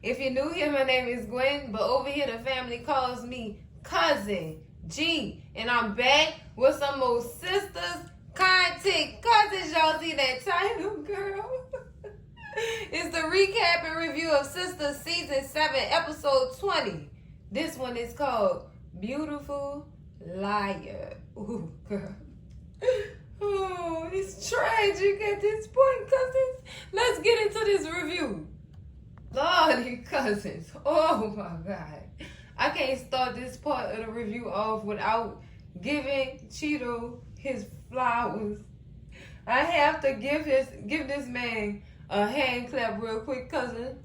If you're new here, my name is Gwen, but over here the family calls me Cousin G. And I'm back with some more Sistas content. Cousins, y'all see that title, girl? It's the recap and review of Sistas Season 7, Episode 20. This one is called Beautiful Liar. Ooh, girl. Oh, it's tragic at this point, cousins. Let's get into this review. Lordy, cousins. Oh, my God. I can't start this part of the review off without giving Cheeto his flowers. I have to give this man a hand clap real quick, cousin.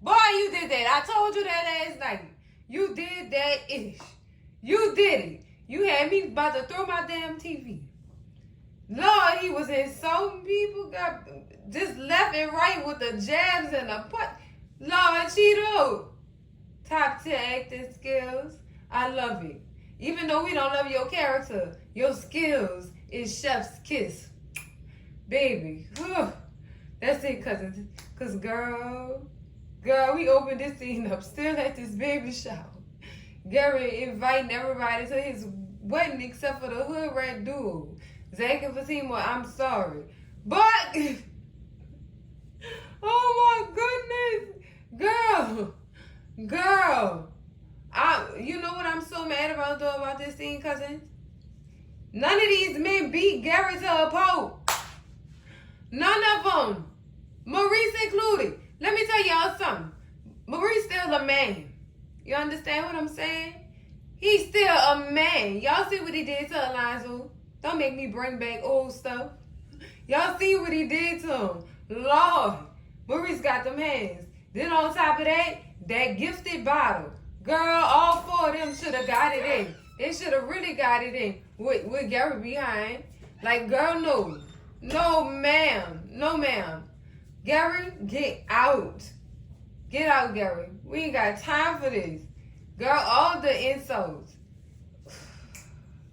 Boy, you did that. I told you that last night. You did that ish. You did it. You had me about to throw my damn TV. Lord, he was insulting people, got just left and right with the jabs and the putt. Lord, Cheeto, top tier acting skills. I love it. Even though we don't love your character, your skills is chef's kiss. Baby, that's it, cousins. Cause girl, we opened this scene up still at this baby shower. Gary inviting everybody to his wedding except for the hood rat duo. Zach and Fatima, I'm sorry. But, oh my goodness. Girl. You know what I'm so mad about though about this scene, cousins? None of these men beat Gary to a pulp. None of them. Maurice included. Let me tell y'all something. Maurice still a man. You understand what I'm saying? He's still a man. Y'all see what he did to Alonzo? Don't make me bring back old stuff. Y'all see what he did to him. Lord, Maurice got them hands. Then on top of that, that gifted bottle. Girl, all four of them should have got it in. They should have really got it in with Gary behind. Like, girl, no. No, ma'am. No, ma'am. Gary, get out. Get out, Gary. We ain't got time for this. Girl, all the insults.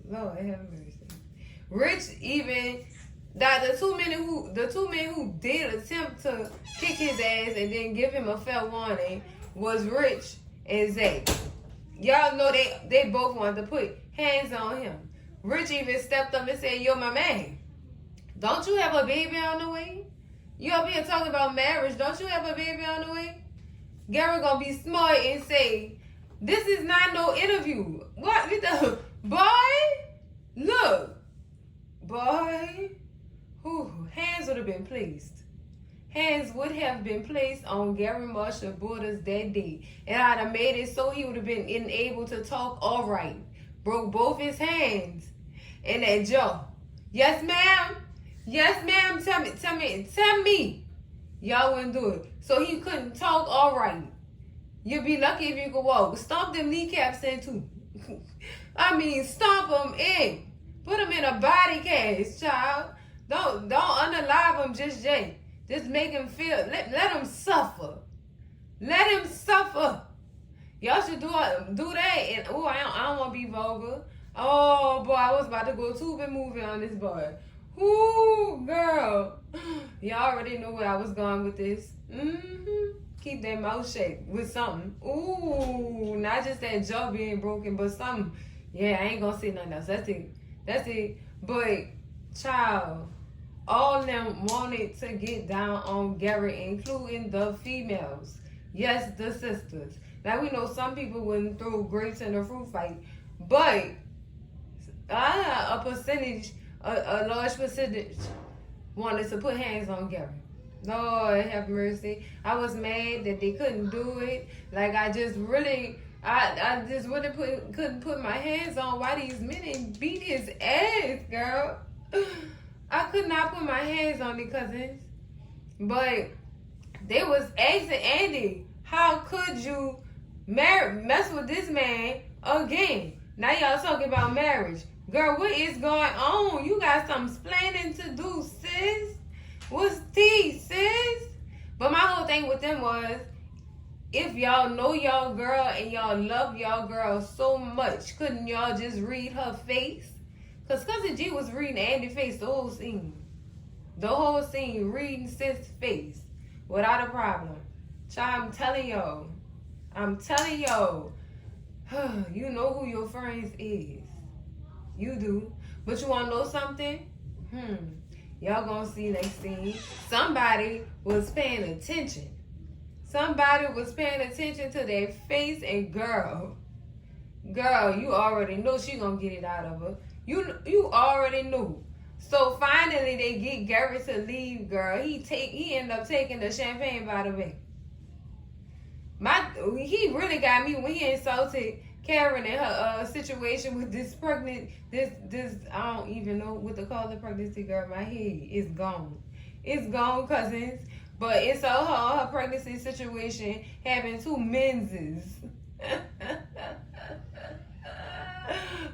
Lord have mercy. Rich even the two men who did attempt to kick his ass and then give him a fair warning was Rich and Zach. Y'all know they both wanted to put hands on him. Rich even stepped up and said, "Yo, my man, don't you have a baby on the way? You up here talking about marriage. Don't you have a baby on the way?" Gary gonna be smart and say, "This is not no interview." What? Boy, look. Boy, hands would have been placed. Hands would have been placed on Gary Marshall Borders that day. And I'd have made it so he would have been unable to talk all right. Broke both his hands in that jaw. Yes, ma'am. Yes, ma'am. Tell me. Y'all wouldn't do it. So he couldn't talk all right. You'd be lucky if you could walk. Stomp them kneecaps in too. I mean, stomp them in. Put them in a body cast, child. Don't unalive them just yet. Just make him feel. Let him suffer. Let him suffer. Y'all should do that. And I don't want to be vulgar. Oh boy, I was about to go tube and movie on this boy. Ooh, girl. Y'all already know where I was going with this. Keep that mouth shut with something. Ooh, not just that jaw being broken, but something. Yeah, I ain't gonna say nothing else. That's it. But, child, all of them wanted to get down on Gary, including the females. Yes, the sisters. Now, we know some people wouldn't throw grapes in a fruit fight, but a large percentage wanted to put hands on Gary. Lord have mercy. I was mad that they couldn't do it. Like, I just really couldn't put my hands on why these men beat his ass, girl. I could not put my hands on it, cousins. But they was asking Andy, how could you mess with this man again? Now y'all talking about marriage. Girl, what is going on? You got some explaining to do, sis. What's tea, sis? But my whole thing with them was, if y'all know y'all girl and y'all love y'all girl so much, couldn't y'all just read her face? Because Cousin G was reading Andy's face the whole scene. the whole scene reading sis' face without a problem. Child, I'm telling y'all, you know who your friends is. You do. But you want to know something? Y'all gonna see next scene. Somebody was paying attention. Somebody was paying attention to their face, and girl, you already know she gonna get it out of her. You already knew. So finally they get Gary to leave, girl. He ended up taking the champagne bottle back. He really got me when he insulted Karen in her situation with this pregnant, this I don't even know what to call the pregnancy, girl. My head is gone. It's gone, cousins. But it's her pregnancy situation having two menses.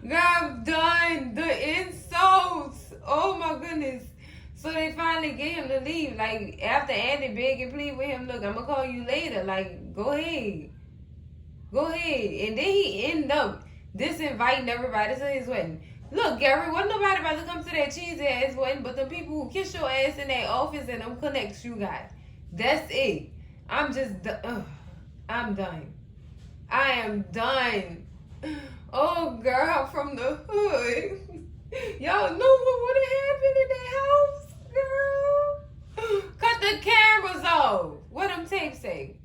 Girl, I'm done. The insults. Oh my goodness. So they finally get him to leave. Like, after Andy begged and plead with him, look, I'm going to call you later. Like, go ahead. Go ahead. And then he ended up disinviting everybody to his wedding. Look, Gary, wasn't nobody about to come to that cheesy ass wedding but the people who kiss your ass in that office and them connects you got. That's it. I'm done. I am done. Oh, girl, from the hood. Y'all know what would have happened in that house, girl. Cut the cameras off. What them tapes say?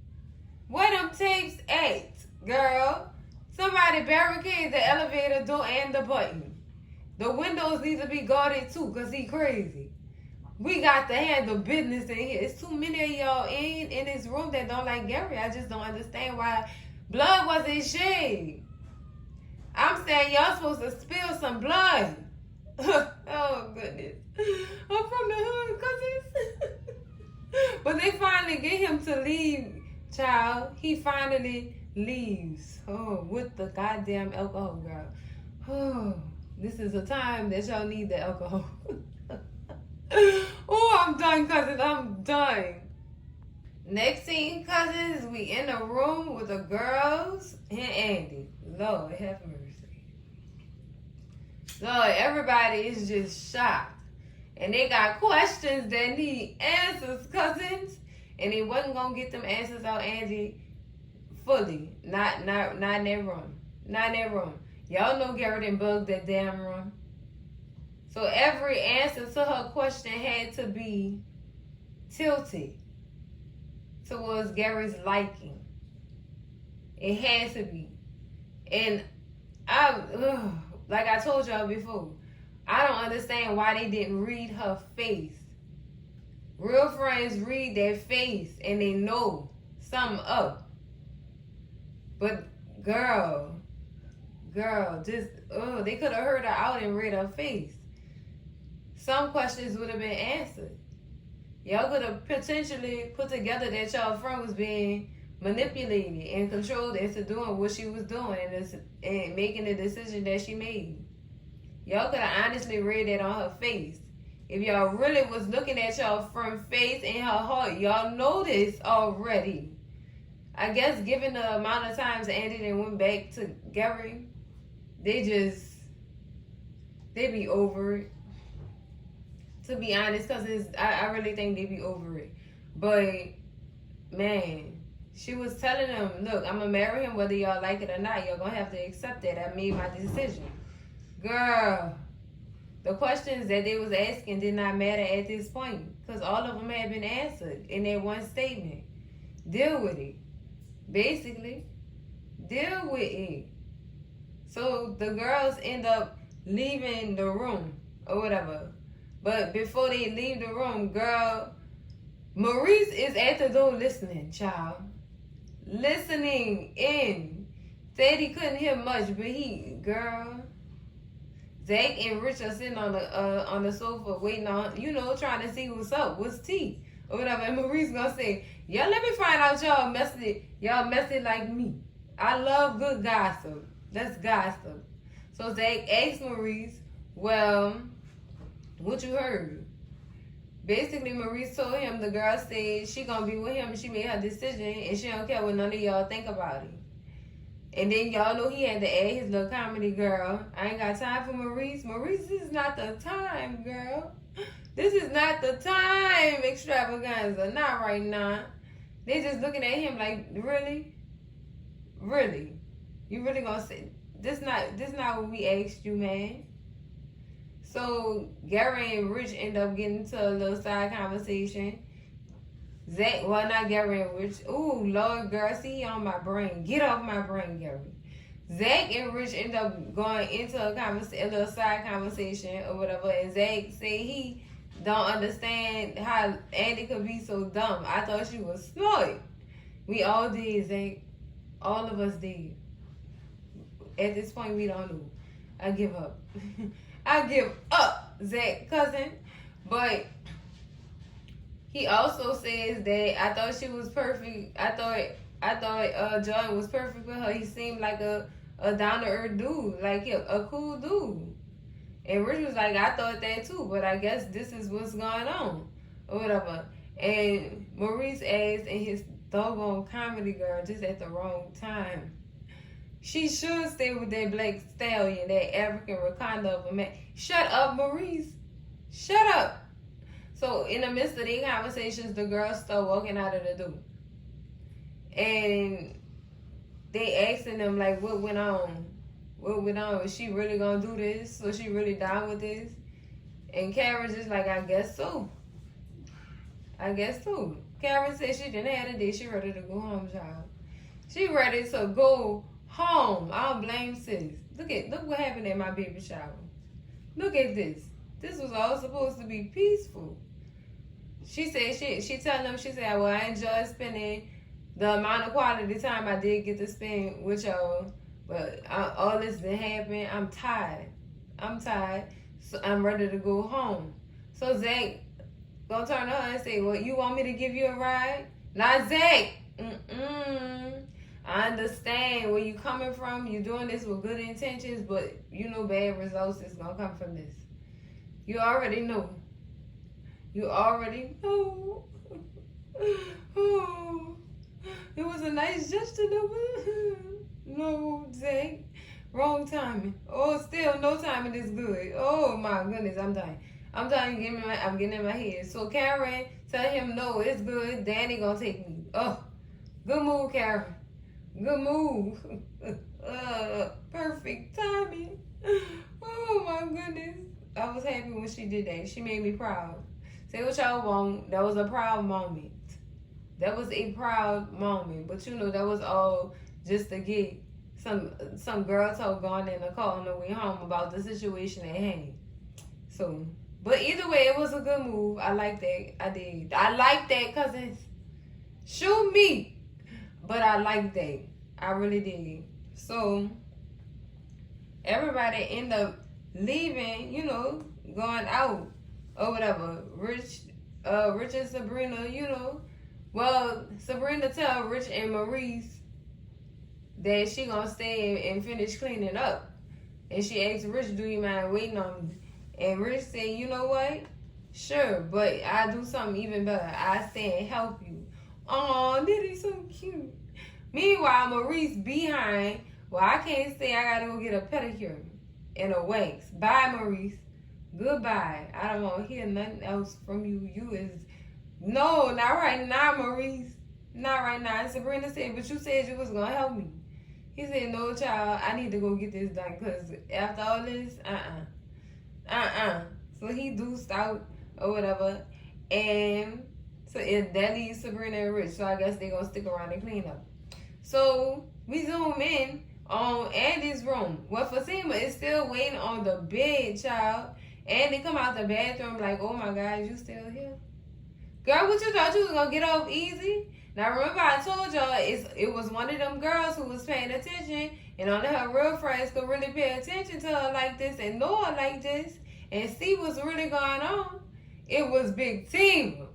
What them tapes at, girl? Somebody barricade the elevator door and the button. The windows need to be guarded too, because he crazy. We got to handle business in here. It's too many of y'all in this room that don't like Gary. I just don't understand why blood wasn't shed. I'm saying y'all supposed to spill some blood. Oh, goodness. I'm from the hood, cousins. But they finally get him to leave, child. He finally leaves. Oh, with the goddamn alcohol, girl. Oh, this is a time that y'all need the alcohol. Oh, I'm done, cousins. I'm done. Next scene, cousins, we in a room with the girls and Andy. Lord, have mercy. Lord, everybody is just shocked. And they got questions that need answers, cousins. And they wasn't going to get them answers out, Andy, fully. Not in that room. Not in that room. Y'all know Gary done bugged that damn room. So every answer to her question had to be tilted towards Gary's liking. It had to be. And like I told y'all before, I don't understand why they didn't read her face. Real friends read their face and they know something up. But girl, just, they could have heard her out and read her face. Some questions would have been answered. Y'all could have potentially put together that y'all friend was being manipulated and controlled into doing what she was doing and making the decision that she made. Y'all could have honestly read that on her face. If y'all really was looking at y'all friend's face and her heart, y'all know this already. I guess given the amount of times Andy then went back to Gary, they be over it. To be honest, because I really think they be over it. But, man, she was telling them, look, I'm going to marry him whether y'all like it or not. Y'all going to have to accept that. I made my decision. Girl, the questions that they was asking did not matter at this point. Because all of them had been answered in that one statement. Deal with it. Basically, deal with it. So the girls end up leaving the room or whatever. But before they leave the room, girl, Maurice is at the door listening, child. Listening in. Said he couldn't hear much, but girl, Zach and Rich are sitting on the sofa waiting on, trying to see what's up, what's tea, or whatever. And Maurice gonna say, yeah, let me find out y'all messy like me. I love good gossip. That's gossip. So Zach asked Maurice, well, what you heard? Basically, Maurice told him the girl said she gonna be with him and she made her decision and she don't care what none of y'all think about it. And then y'all know he had to add his little comedy, girl. I ain't got time for Maurice. Maurice is not the time, girl. This is not the time, extravaganza. Not right now. They just looking at him like, really? Really? You really gonna say this not what we asked you, man? So Gary and Rich end up getting into a little side conversation. Zach, well, not Gary and Rich. Ooh, Lord, girl, see, he on my brain. Get off my brain, Gary. Zach and Rich end up going into a little side conversation or whatever, and Zach say he don't understand how Andy could be so dumb. I thought she was smart. We all did, Zach. All of us did. At this point, we don't know. I give up. I give up, Zach, cousin. But he also says that I thought she was perfect. I thought Jordan was perfect with her. He seemed like a down to earth dude, like a cool dude. And Rich was like, I thought that too, but I guess this is what's going on, or whatever. And Maurice asked, and his doggone comedy girl just at the wrong time. She should stay with that black stallion, that African Wakanda of a man. Shut up, Maurice. Shut up. So in the midst of their conversations, the girls start walking out of the door. And they asking them, like, what went on? What went on? Is she really gonna do this? So she really down with this? And Karen's just like, I guess so. I guess so. Karen said she didn't have a day. She ready to go home, child. She ready to go home. I don't blame sis. Look what happened at my baby shower. Look at this. This was all supposed to be peaceful. She said she telling them, she said, well, I enjoy spending the amount of quality time I did get to spend with y'all, but all this didn't happen. I'm tired. So I'm ready to go home. So Zach gonna turn to her and say, well, you want me to give you a ride? Not Zach. I understand where you coming from. You're doing this with good intentions, but you know bad results is gonna come from this. You already know. Oh, it was a nice gesture, though. No, Zach. Wrong timing. Oh, still no timing is good. Oh my goodness, I'm dying. I'm getting in my head. So Karen, tell him no, it's good. Danny gonna take me. Oh, good move, Karen. Good move. Perfect timing. Oh my goodness. I was happy when she did that. She made me proud. Say what y'all want. That was a proud moment. That was a proud moment. But you know, that was all just to get some girl talk going in the car on the way home about the situation at hand. So, but either way, it was a good move. I like that. I did. I like that, cousins. Shoot me. But I like that. I really did. So, everybody end up leaving, you know, going out or whatever. Rich and Sabrina, you know. Well, Sabrina tell Rich and Maurice that she gonna stay and finish cleaning up. And she asked Rich, do you mind waiting on me? And Rich said, you know what? Sure, but I'll do something even better. I'll stay and help you. Oh, Diddy's so cute. Meanwhile, Maurice behind, well, I can't stay. I gotta go get a pedicure and a wax. Bye, Maurice. Goodbye. I don't want to hear nothing else from you. You is, no, not right now, Maurice. Not right now. And Sabrina said, but you said you was going to help me. He said, no, child, I need to go get this done because after all this, So he deuced out or whatever. And so that leaves Sabrina and Rich. So I guess they're going to stick around and clean up. So we zoom in on Andy's room. Well, Fatima is still waiting on the bed, child. Andy come out the bathroom like, oh my God, you still here? Girl, what you thought you was going to get off easy? Now, remember I told y'all it was one of them girls who was paying attention, and only her real friends could really pay attention to her like this and know her like this and see what's really going on. It was Big Tima.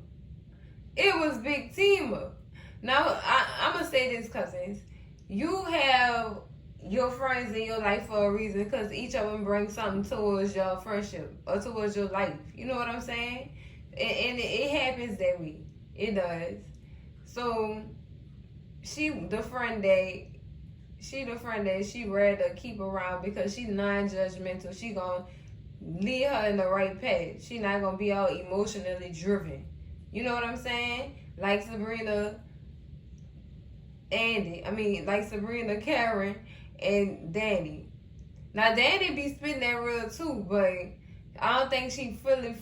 Now, I'm going to say this, cousins. You have your friends in your life for a reason because each of them brings something towards your friendship or towards your life. You know what I'm saying? And it happens that way. It does. So she the friend that she rather keep around because she's non-judgmental. She gonna lead her in the right path. She not gonna be all emotionally driven. You know what I'm saying? Like Sabrina, like Sabrina, Karen, and Danny. Now Danny be spitting that real too, but I don't think she fully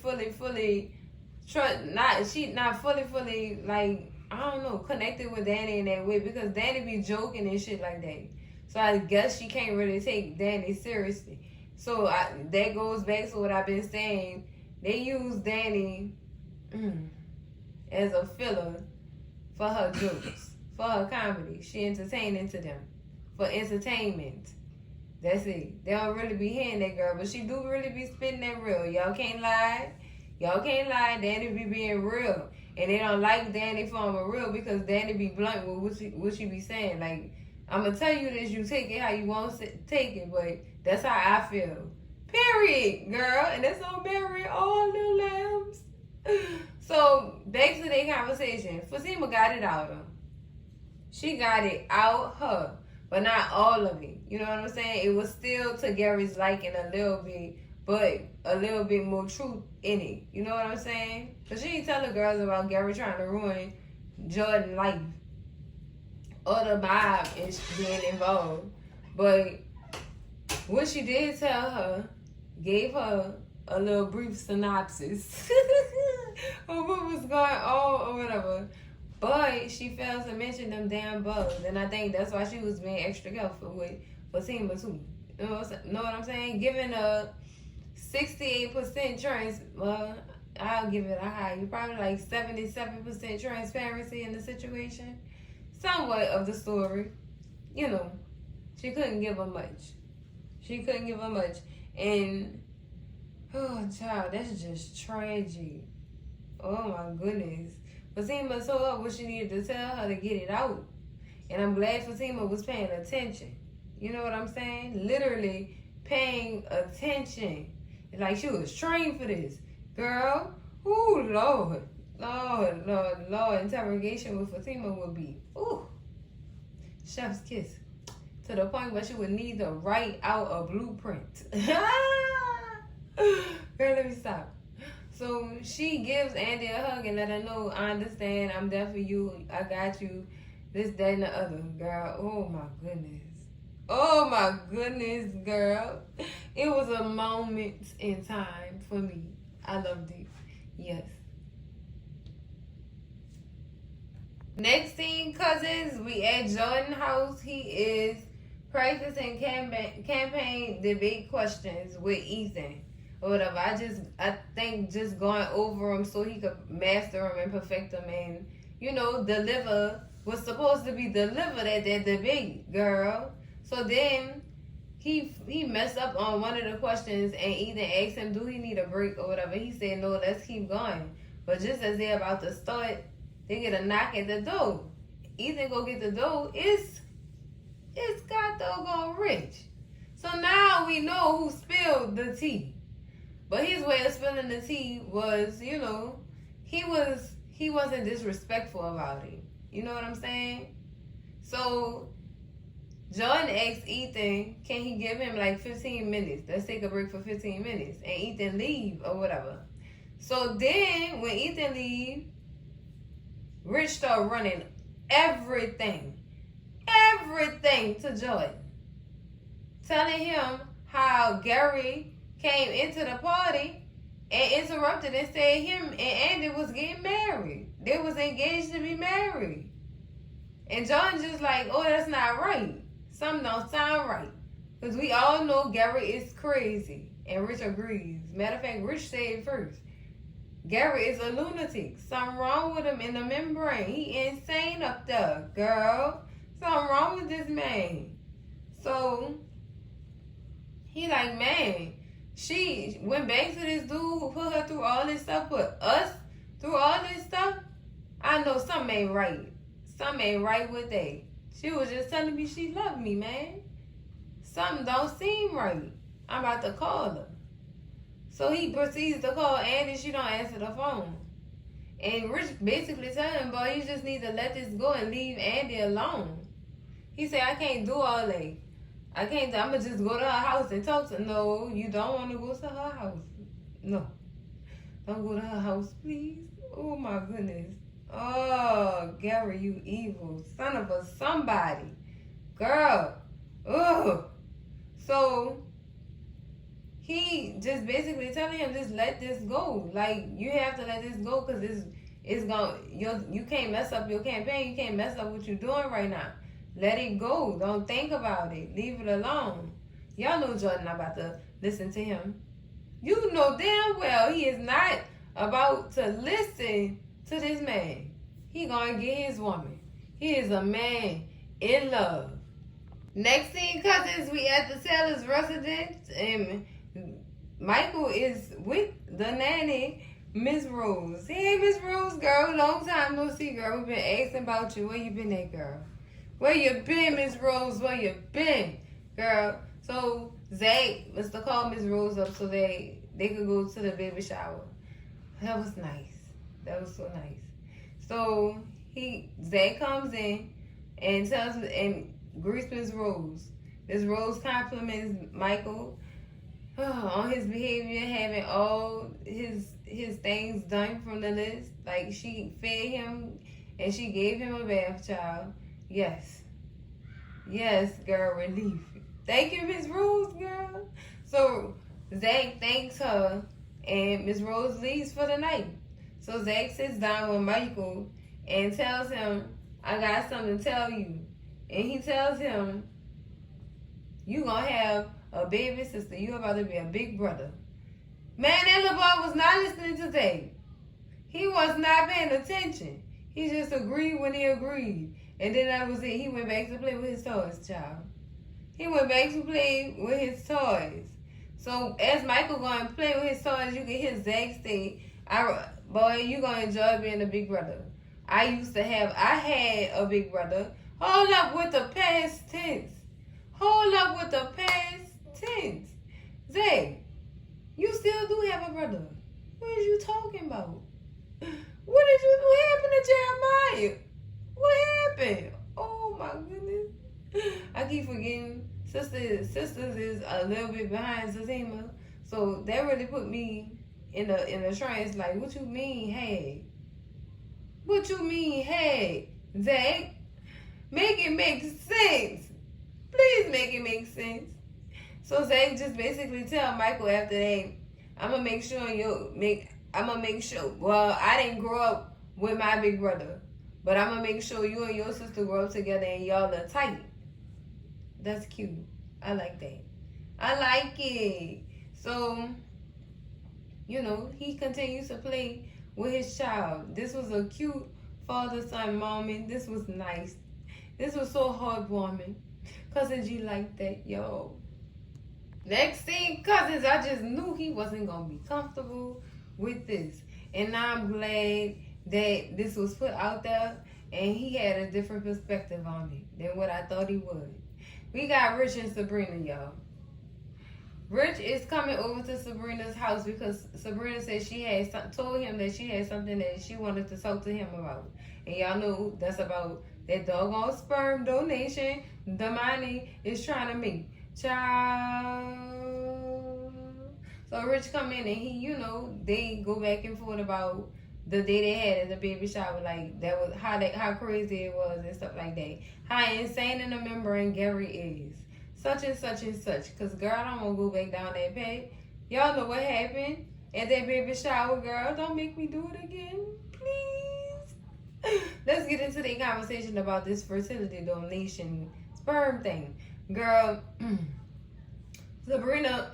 she not fully like, I don't know, connected with Danny in that way, because Danny be joking and shit like that. So I guess she can't really take Danny seriously. So that goes back to what I've been saying. They use Danny as a filler for her jokes, for her comedy. She entertaining to them for entertainment. That's it. They don't really be hearing that girl, but she do really be spitting that real. Y'all can't lie. Danny be being real. And they don't like Danny for a real, because Danny be blunt with what she be saying. Like, I'm going to tell you this, you take it how you want to take it, but that's how I feel. Period, girl. And that's on Mary, all little lambs. So, back to their conversation. Fatima got it out of her. She got it out her, but not all of it. You know what I'm saying? It was still to Gary's liking a little bit, but a little bit more truth in it. You know what I'm saying? Because she ain't telling girls about Gary trying to ruin Jordan's life or the mob is being involved. But what she did tell her gave her a little brief synopsis of what was going on or whatever. But she failed to mention them damn bugs. And I think that's why she was being extra careful with Fatima too. You know what I'm saying? Giving a 68% I'll give it a high. You probably like 77% transparency in the situation. Somewhat of the story. You know, she couldn't give her much. And, oh, child, that's just tragic. Oh, my goodness. Fatima told her what she needed to tell her to get it out. And I'm glad Fatima was paying attention. You know what I'm saying? Literally paying attention. It's like she was trained for this. Girl, ooh, Lord. Interrogation with Fatima would be, ooh, chef's kiss. To the point where she would need to write out a blueprint. Girl, let me stop. So she gives Andy a hug and let her know, I understand, I'm there for you, I got you, this, that, and the other. Girl, oh my goodness. Oh my goodness, girl. It was a moment in time for me. I loved it. Yes. Next scene, cousins, we at Jordan's house. He is practicing campaign debate questions with Ethan. Or whatever. I think just going over them so he could master them and perfect them and, you know, deliver what's supposed to be delivered at that debate, girl. So then he messed up on one of the questions and Ethan asked him, do he need a break or whatever. He said, no, let's keep going. But just as they're about to start, they get a knock at the door. Ethan go get the door. It's got doggone Rich. So now we know who spilled the tea. But his way of spilling the tea was, you know, he wasn't disrespectful about it. You know what I'm saying? So Jordan asked Ethan, can he give him like 15 minutes? Let's take a break for 15 minutes. And Ethan leave or whatever. So then when Ethan leave, Rich started running everything to Jordan. Telling him how Gary came into the party and interrupted and said him and Andy was getting married. They was engaged to be married. And John just like, oh, that's not right. Something don't sound right. Because we all know Gary is crazy. And Rich agrees. Matter of fact, Rich said it first. Gary is a lunatic. Something wrong with him in the membrane. He insane up there, girl. Something wrong with this man. So, he like, man, she went back to this dude who put her through all this stuff, put us through all this stuff. I know something ain't right. Something ain't right with that. She was just telling me she loved me, man. Something don't seem right. I'm about to call her. So he proceeds to call Andy. She don't answer the phone. And Rich basically tell him, boy, you just need to let this go and leave Andy alone. He said, I can't do all that. I can't. I'm gonna just go to her house and talk to. No, you don't want to go to her house. No, don't go to her house, please. Oh my goodness. Oh, Gary, you evil son of a somebody, girl. Ugh. So he just basically telling him, just let this go. Like, you have to let this go because it's gonna, you can't mess up your campaign. You can't mess up what you're doing right now. Let it go. Don't think about it. Leave it alone. Y'all know Jordan not about to listen to him. You know damn well he is not about to listen to this man. He gonna get his woman. He is a man in love. Next thing, cousins, we at the seller's residence, and Michael is with the nanny, Miss Rose. Hey, Miss Rose, girl, long time no see, girl. We've been asking about you. Where you been at, girl? Where you been, Miss Rose? Where you been, girl? So Zach was to call Miss Rose up so they could go to the baby shower. That was nice. That was so nice. So Zach comes in and tells and greets Miss Rose. Miss Rose compliments Michael on his behavior, having all his things done from the list. Like, she fed him and she gave him a bath, child. Yes. Yes, girl, relief. Thank you, Miss Rose, girl. So Zach thanks her and Miss Rose leaves for the night. So Zach sits down with Michael and tells him, I got something to tell you. And he tells him, you gonna have a baby sister. You about to be a big brother. Man, that little boy was not listening to Zach. He was not paying attention. He just agreed when he agreed. And then that was it. He went back to play with his toys, child. He went back to play with his toys. So as Michael going to play with his toys, you can hear Zach say, boy, you going to enjoy being a big brother. I had a big brother. Hold up with the past tense. Hold up with the past tense. Zach, you still do have a brother. What are you talking about? What did you do? What happened to Jeremiah? What happened? Oh my goodness. I keep forgetting. Sistas is a little bit behind Zazima. So that really put me in a trance. Like, what you mean, hey? What you mean, hey? Zach? Make it make sense. Please make it make sense. So Zach just basically tell Michael after that, I'm gonna make sure well, I didn't grow up with my big brother, but I'm gonna make sure you and your sister grow up together and y'all are tight. That's cute. I like that. I like it. So, he continues to play with his child. This was a cute father-son moment. This was nice. This was so heartwarming. Cousin G like that, yo. Next thing, cousins, I just knew he wasn't going to be comfortable with this. And I'm glad that this was put out there and he had a different perspective on it than what I thought he would. We got Rich and Sabrina, y'all. Rich is coming over to Sabrina's house because Sabrina said she had told him that she had something that she wanted to talk to him about. And y'all know that's about that doggone sperm donation the money is trying to make. Child. So Rich come in and he, they go back and forth about the day they had at the baby shower. Like, that was how crazy it was and stuff like that. How insane and remembering Gary is. Such and such and such. Because, girl, I don't want to go back down that page. Y'all know what happened at that baby shower, girl. Don't make me do it again. Please. Let's get into the conversation about this fertility donation sperm thing. Girl, Sabrina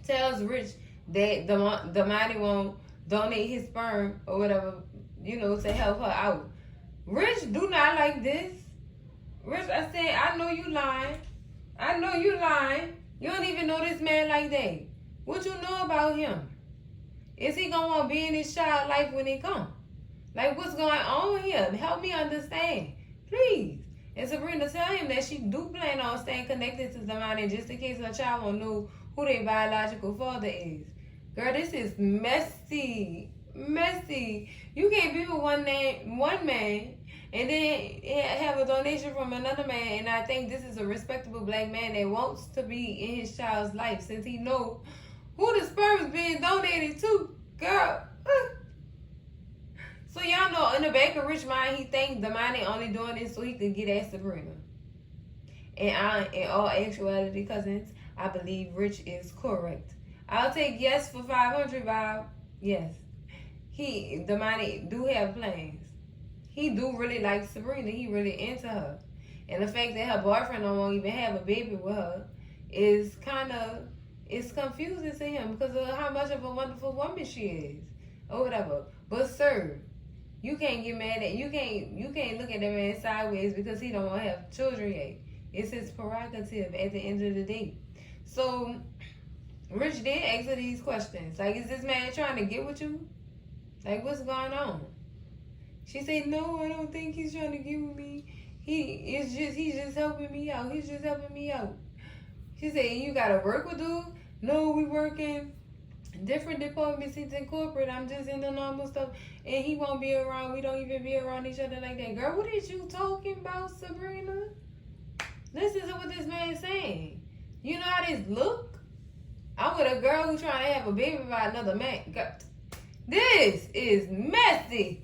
tells Rich that the mighty won't donate his sperm or whatever, to help her out. Rich do not like this. Rich, I said, I know you lying. I know you lying. You don't even know this man like that. What you know about him? Is he going to want to be in his child life when he come? Like, what's going on here? Help me understand. Please. And Sabrina tell him that she do plan on staying connected to somebody just in case her child won't know who their biological father is. Girl, this is messy. Messy. You can't be with one man and then have a donation from another man. And I think this is a respectable black man that wants to be in his child's life since he know who the sperm is being donated to, girl. So y'all know in the back of Rich mind, he think the money only doing this so he could get at Sabrina. And in all actuality, cousins, I believe Rich is correct. I'll take yes for 500, Bob. Yes. The money do have plans. He do really like Sabrina. He really into her. And the fact that her boyfriend don't even have a baby with her is it's confusing to him because of how much of a wonderful woman she is. Or whatever. But sir, you can't get mad at you can't look at that man sideways because he don't want to have children yet. It's his prerogative at the end of the day. So Rich did ask her these questions. Like, is this man trying to get with you? Like, what's going on? She said, no, I don't think he's trying to get with me. He's just helping me out. He's just helping me out. She said, you gotta work with dude? No, we work in different departments. He's in corporate. I'm just in the normal stuff. And he won't be around. We don't even be around each other like that. Girl, what is you talking about, Sabrina? Listen to what this man's saying. You know how this look? I'm with a girl who's trying to have a baby by another man. This is messy.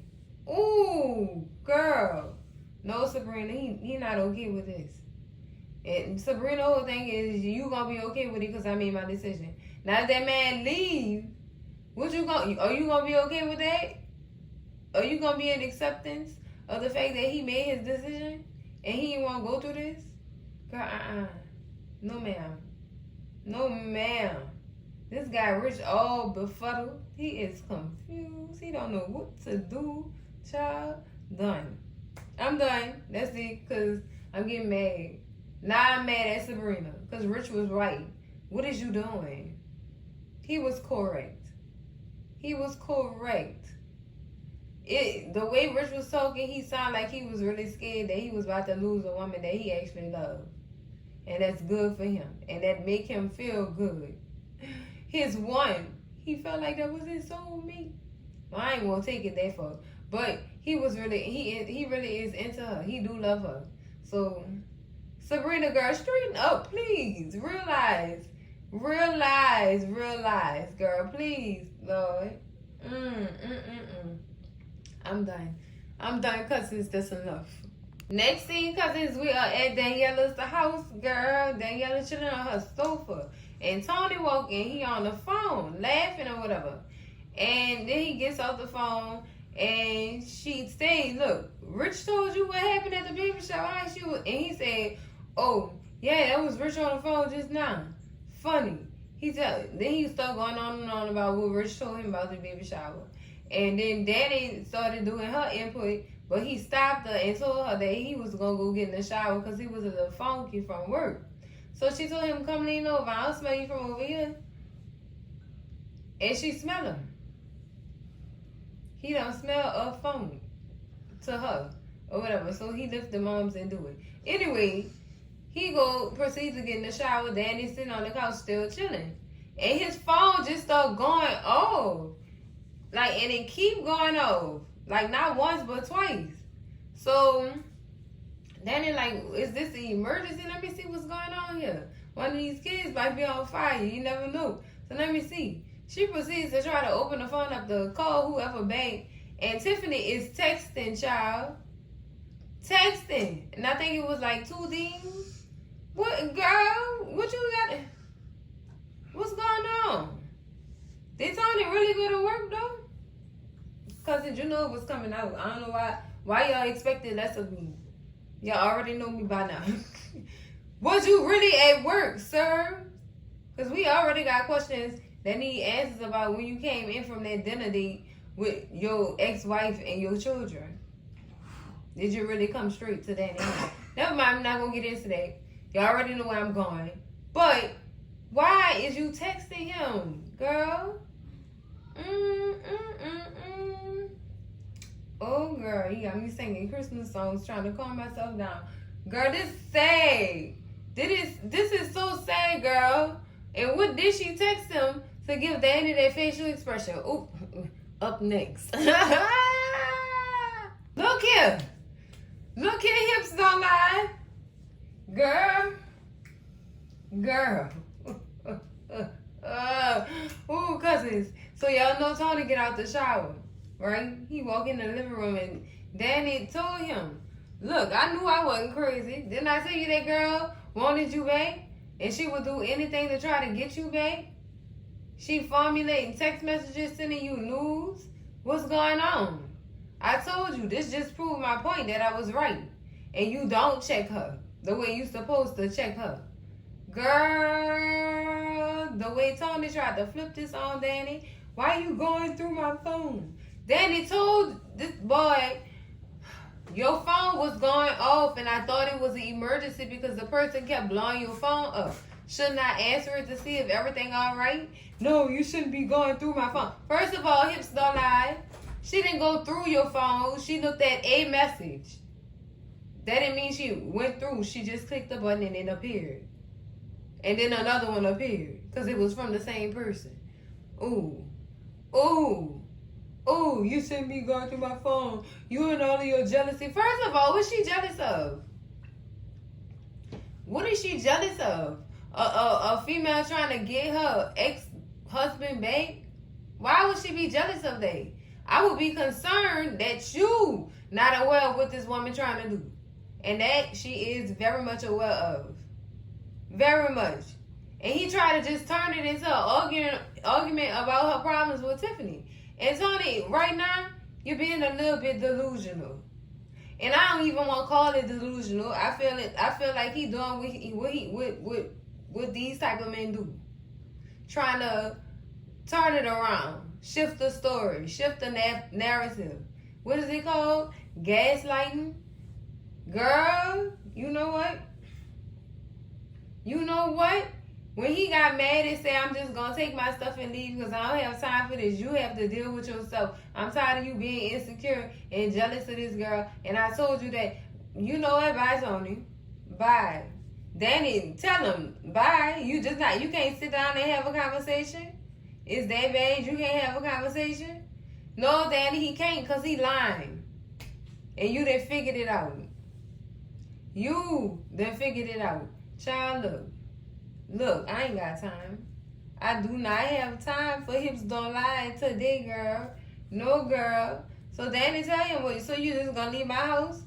Ooh, girl. No, Sabrina, he not okay with this. And Sabrina, whole thing is you gonna be okay with it because I made my decision. Now if that man leave, are you gonna be okay with that? Are you gonna be in acceptance of the fact that he made his decision and he didn't want to go through this? Girl, no ma'am. No ma'am. This guy Rich all befuddled. He is confused. He don't know what to do. Child, done. I'm done. That's it, because I'm getting mad. Now I'm mad at Sabrina, because Rich was right. What is you doing? He was correct. He was correct. The way Rich was talking, he sounded like he was really scared that he was about to lose a woman that he actually loved. And that's good for him. And that make him feel good. His one, he felt like that was his soulmate. Well, I ain't gonna take it that far. But he really is into her. He do love her. So, Sabrina, girl, straighten up, please. Realize, girl, please, Lord. I'm done, cousins. That's enough. Next thing, cousins, we are at Daniela's house, girl. Daniela chilling on her sofa. And Tony woke in. He on the phone, laughing or whatever. And then he gets off the phone, and she said, look, Rich told you what happened at the baby shower. And he said, oh, yeah, that was Rich on the phone just now. Funny. Then he started going on and on about what Rich told him about the baby shower. And then Danny started doing her input, but he stopped her and told her that he was going to go get in the shower because he was a little funky from work. So she told him, come lean over. I'll smell you from over here. And she smelled him. He don't smell a phone to her or whatever. So he lift the arms and do it. Anyway, he proceed to get in the shower. Danny's sitting on the couch still chilling. And his phone just start going off. Like, and it keep going off. Like, not once, but twice. So, Danny like, is this an emergency? Let me see what's going on here. One of these kids might be on fire. You never know. So, let me see. She proceeds to try to open the phone up to call whoever banked. And Tiffany is texting, child. Texting. And I think it was like 2 D's. What, girl? What you got? What's going on? Did Tony really go to work, though? Because you know it was coming out. I don't know why y'all expected less of me. Y'all already know me by now. Was you really at work, sir? Because we already got questions that need answers about when you came in from that dinner date with your ex-wife and your children. Did you really come straight to that? Never mind, I'm not going to get into that. Y'all already know where I'm going. But why is you texting him, girl? Oh, girl, you got me singing Christmas songs trying to calm myself down. Girl, this sad. This is so sad, girl. And what did she text him to give Danny that facial expression? Ooh, up next. Look here. Look here, hips don't lie. Girl. Ooh, cousins. So y'all know Tony get out the shower, right? He walk in the living room and Danny told him, look, I knew I wasn't crazy. Didn't I tell you that girl wanted you back? And she would do anything to try to get you back? She formulating text messages, sending you news. What's going on? I told you, this just proved my point that I was right. And you don't check her the way you supposed to check her. Girl, the way Tony tried to flip this on Danny, why you going through my phone? Danny told this boy, your phone was going off and I thought it was an emergency because the person kept blowing your phone up. Shouldn't I answer it to see if everything all right? No, you shouldn't be going through my phone. First of all, hips don't lie. She didn't go through your phone. She looked at a message. That didn't mean she went through. She just clicked the button and it appeared. And then another one appeared because it was from the same person. Ooh, you shouldn't be going through my phone. You and all of your jealousy. First of all, what's she jealous of? What is she jealous of? A female trying to get her ex-husband back? Why would she be jealous of that? I would be concerned that you not aware of what this woman trying to do. And that she is very much aware of. Very much. And he tried to just turn it into an argument about her problems with Tiffany. And Tony, right now, you're being a little bit delusional. And I don't even want to call it delusional. I feel like he doing what these type of men do. Trying to turn it around. Shift the story. Shift the narrative. What is it called? Gaslighting? Girl, you know what? When he got mad and said, I'm just going to take my stuff and leave because I don't have time for this. You have to deal with yourself. I'm tired of you being insecure and jealous of this girl. And I told you that, you know what? Bye, Tony. Bye. Danny, tell him, bye. You can't sit down and have a conversation? Is that bad? You can't have a conversation? No, Danny, he can't because he lying. And you done figured it out. You done figured it out. Child, look, I ain't got time. I do not have time for hips don't lie today, girl. No, girl. So Danny tell him, well, so you just gonna leave my house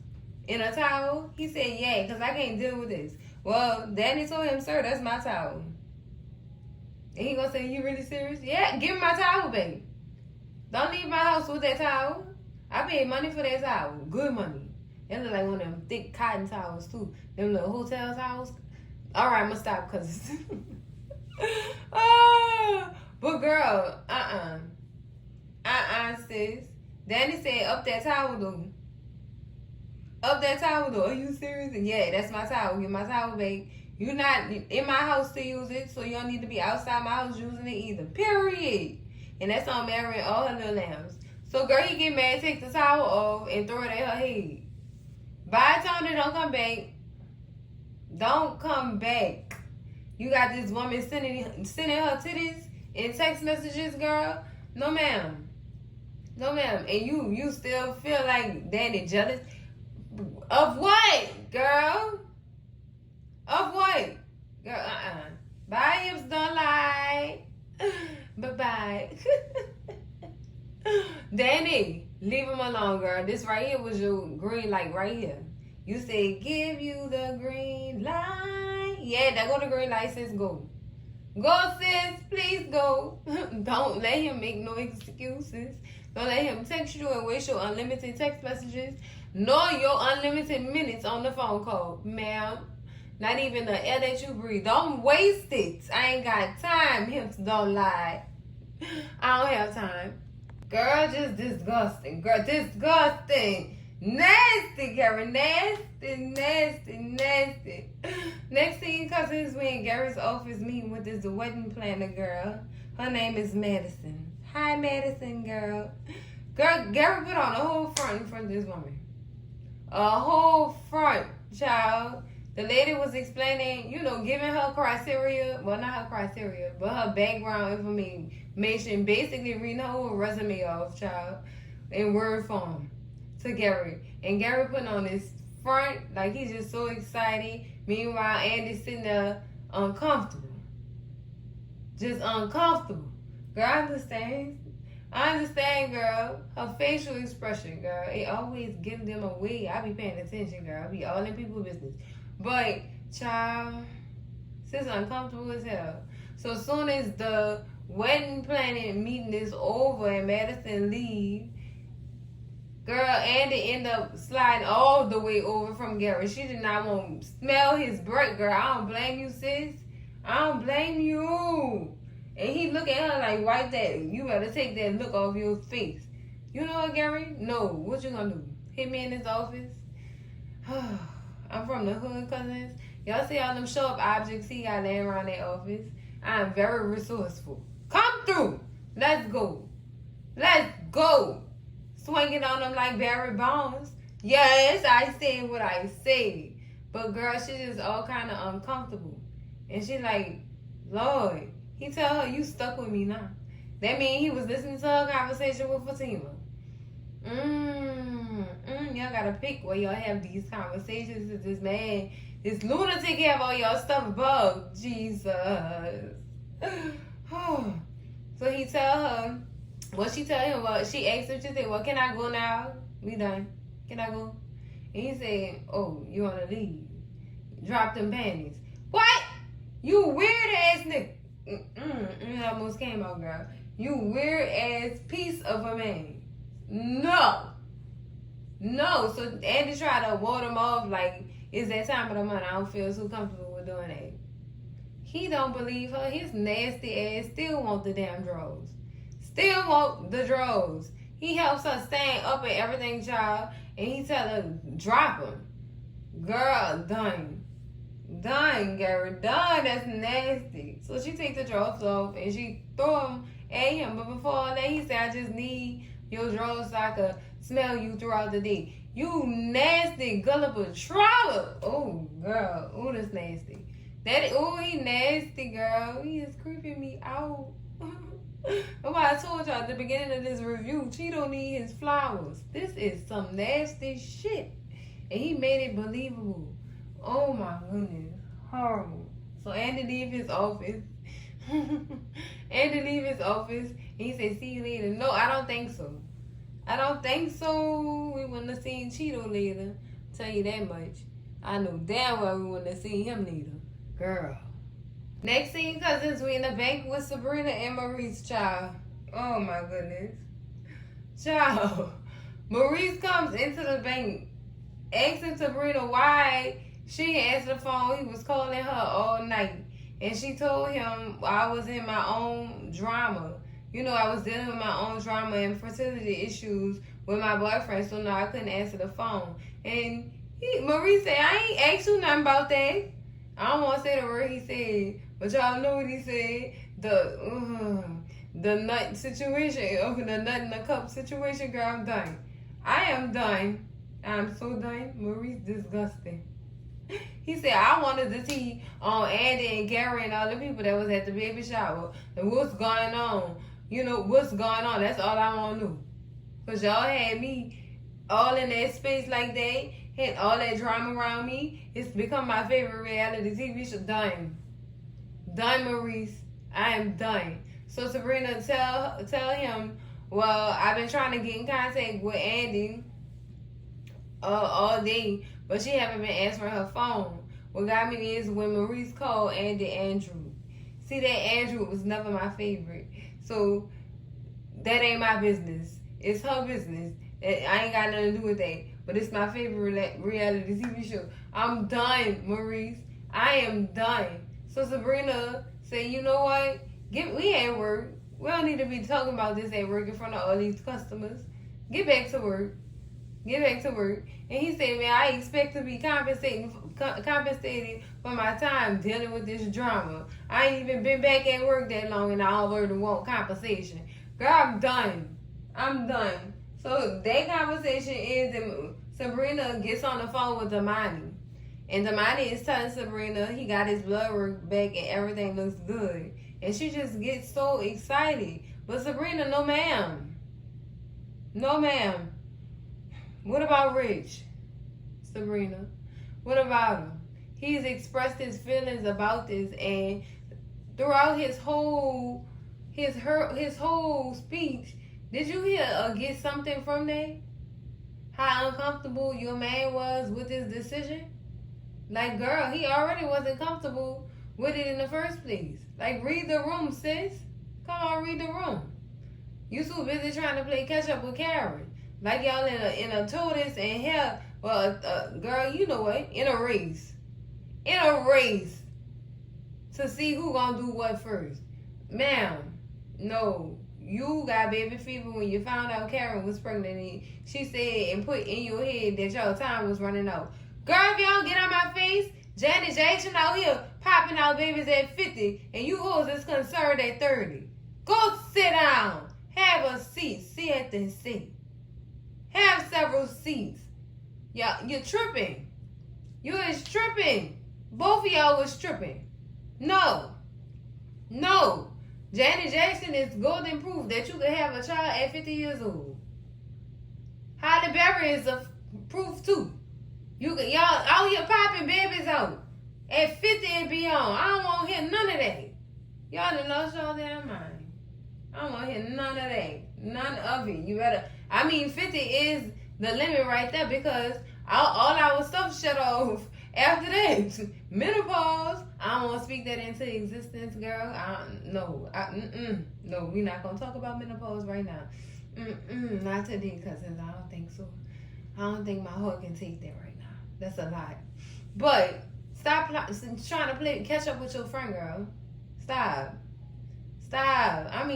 in a towel? He said, yeah, because I can't deal with this. Well, Danny told him, sir, that's my towel. And he gonna say, you really serious? Yeah, give me my towel, baby. Don't leave my house with that towel. I paid money for that towel. Good money. It look like one of them thick cotton towels, too. Them little hotel towels. All right, I'm going to stop because it's... But girl, sis. Danny said, up that towel, though. Up that towel, though. Are you serious? And yeah, that's my towel. Get my towel, babe. You're not in my house to use it, so you don't need to be outside my house using it either. Period. And that's on Mary and all her little lambs. So, girl, he get mad, take the towel off, and throw it at her head. Bye, Tony. Don't come back. Don't come back. You got this woman sending her titties in text messages, girl. No, ma'am. No, ma'am. And you still feel like Danny jealous? Of what, girl? Of what? Girl, Bye, hips don't lie. Bye-bye. Danny, leave him alone, girl. This right here was your green light right here. You say, give you the green light. Yeah, that go the green light, sis, go. Go, sis, please go. Don't let him make no excuses. Don't let him text you and waste your unlimited text messages, nor your unlimited minutes on the phone call. Ma'am, not even the air that you breathe. Don't waste it. I ain't got time. Hips don't lie. I don't have time. Girl, just disgusting. Girl, disgusting. Nasty, Gary. Nasty. Next thing, cousins, we in Gary's office meeting with this wedding planner girl. Her name is Madison. Hi, Madison, girl. Girl, Gary put on a whole front in front of this woman. A whole front, child. The lady was explaining, giving her criteria. Well, not her criteria, but her background information. Basically reading her whole resume off, child, in word form. To Gary. And Gary putting on this front, like he's just so excited. Meanwhile, Andy's sitting there uncomfortable. Just uncomfortable. Girl, I understand, girl. Her facial expression, girl, it always gives them away. I be paying attention, girl. I be all in people's business. But, child, sis uncomfortable as hell. So as soon as the wedding planning meeting is over and Madison leave, girl, Andy end up sliding all the way over from Gary. She did not want to smell his breath, girl. I don't blame you, sis. I don't blame you. And he look at her like, wipe that. You better take that look off your face. You know what, Gary? No. What you gonna do? Hit me in his office? I'm from the hood, cousins. Y'all see all them show-up objects he got laying around that office? I'm very resourceful. Come through. Let's go. Let's go. Swinging on them like Barry Bonds. Yes, I said what I said. But girl, she just all kind of uncomfortable. And she like, Lord, he tell her, you stuck with me now. That means he was listening to her conversation with Fatima. Y'all gotta pick where y'all have these conversations with this man. This lunatic have all y'all stuff above. Jesus. So he tell her, what she tell him, well, she asked him, she said, well, can I go now? We done. Can I go? And he said, oh, you wanna leave? Drop them panties. What? You weird ass nigga. It almost came out, girl. You weird ass piece of a man. No. So Andy tried to ward him off like, it's that time of the month. I don't feel so comfortable with doing that. He don't believe her. His nasty ass still want the damn drawers. Still want the drawers. He helps her stand up and everything, child. And he tell her, drop them. Girl, done. Done, Gary. Done. That's nasty. So she takes the drawers off and she throw them at him. But before all that, he said, I just need your drawers so I could smell you throughout the day. You nasty, gullible troller. Oh, girl. Oh, that's nasty. He nasty, girl. He is creeping me out. But I told y'all at the beginning of this review, Cheeto need his flowers. This is some nasty shit. And he made it believable. Oh my goodness. Horrible. So Andy leave his office. And he said, see you later. No, I don't think so. We wouldn't have seen Cheeto later. Tell you that much. I know damn well we wouldn't have seen him later. Girl. Next scene, cousins, we in the bank with Sabrina and Maurice, child. Oh my goodness. Child. Maurice comes into the bank asking Sabrina why she answered the phone. He was calling her all night. And she told him I was in my own drama. You know, I was dealing with my own drama and fertility issues with my boyfriend, so no, I couldn't answer the phone. And Maurice said, I ain't asked you nothing about that. I don't want to say the word he said, but y'all know what he said. The nut situation, the nut in the cup situation, girl, I'm done. I am done. I'm so done. Maurice disgusting. He said, I wanted to see on Andy and Gary and all the people that was at the baby shower and what's going on. You know, what's going on. That's all I want to know. Because y'all had me all in that space like that, had all that drama around me. It's become my favorite reality TV show. Done. Done, Maurice. I am done. So Sabrina, tell him, well, I've been trying to get in contact with Andy all day, but she haven't been answering her phone. What got me is when Maurice called Andy Andrew. See, that Andrew was never my favorite. So that ain't my business. It's her business. I ain't got nothing to do with that. But it's my favorite reality TV show. I'm done, Maurice. I am done. So Sabrina said, you know what? We at work. We don't need to be talking about this at work in front of all these customers. Get back to work. And he said, man, I expect to be compensated for my time dealing with this drama. I ain't even been back at work that long and I already want compensation. Girl, I'm done. So that conversation ends and Sabrina gets on the phone with Damani. And Damani is telling Sabrina he got his blood work back and everything looks good. And she just gets so excited. But Sabrina, no ma'am. What about Rich? Sabrina. What about him? He's expressed his feelings about this, and throughout his whole speech, did you hear or get something from that? How uncomfortable your man was with his decision? Like, girl, he already wasn't comfortable with it in the first place. Like, read the room, sis. Come on, read the room. You too busy trying to play catch up with Karen. Like y'all in a tortoise and hell. Well, girl, you know what? In a race. In a race. To see who gonna do what first. Ma'am, no. You got baby fever when you found out Karen was pregnant. And she said and put in your head that your time was running out. Girl, if y'all get on my face, Janet Jackson out here popping out babies at 50 and you hoes is concerned at 30. Go sit down. Have a seat. Sit at the seat. Have several seats. Y'all, you're tripping. You is tripping. Both of y'all was tripping. No. Janet Jackson is golden proof that you can have a child at 50 years old. Halle Berry is a proof too. You can y'all out here popping babies out at 50 and beyond. I don't want to hear none of that. Y'all done lost y'all damn mind. I don't want to hear none of that. None of it. You better. 50 is the limit right there because all our stuff shut off after that. Menopause. I don't want to speak that into existence, girl. No, we're not going to talk about menopause right now. Not today, cousins. I don't think so. I don't think my heart can take that right now. That's a lot. But stop trying to catch up with your friend, girl. Stop.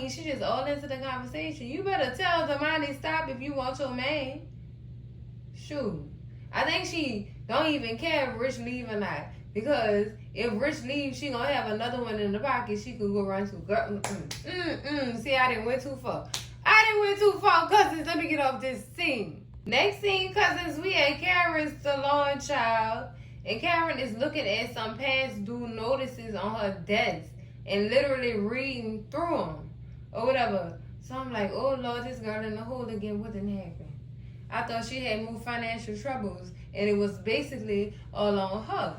She just all into the conversation. You better tell Damani stop if you want your man. Shoot. I think she don't even care if Rich leave or not. Because if Rich leaves, she gonna have another one in the pocket she could go run to. Girl, See, I didn't went too far. Cousins. Let me get off this scene. Next scene, cousins, we at Karen's salon, child. And Karen is looking at some past due notices on her desk. And literally reading through them. Or whatever. So I'm like, oh Lord, this girl in the hole again. What didn't happen? I thought she had more financial troubles. And it was basically all on her.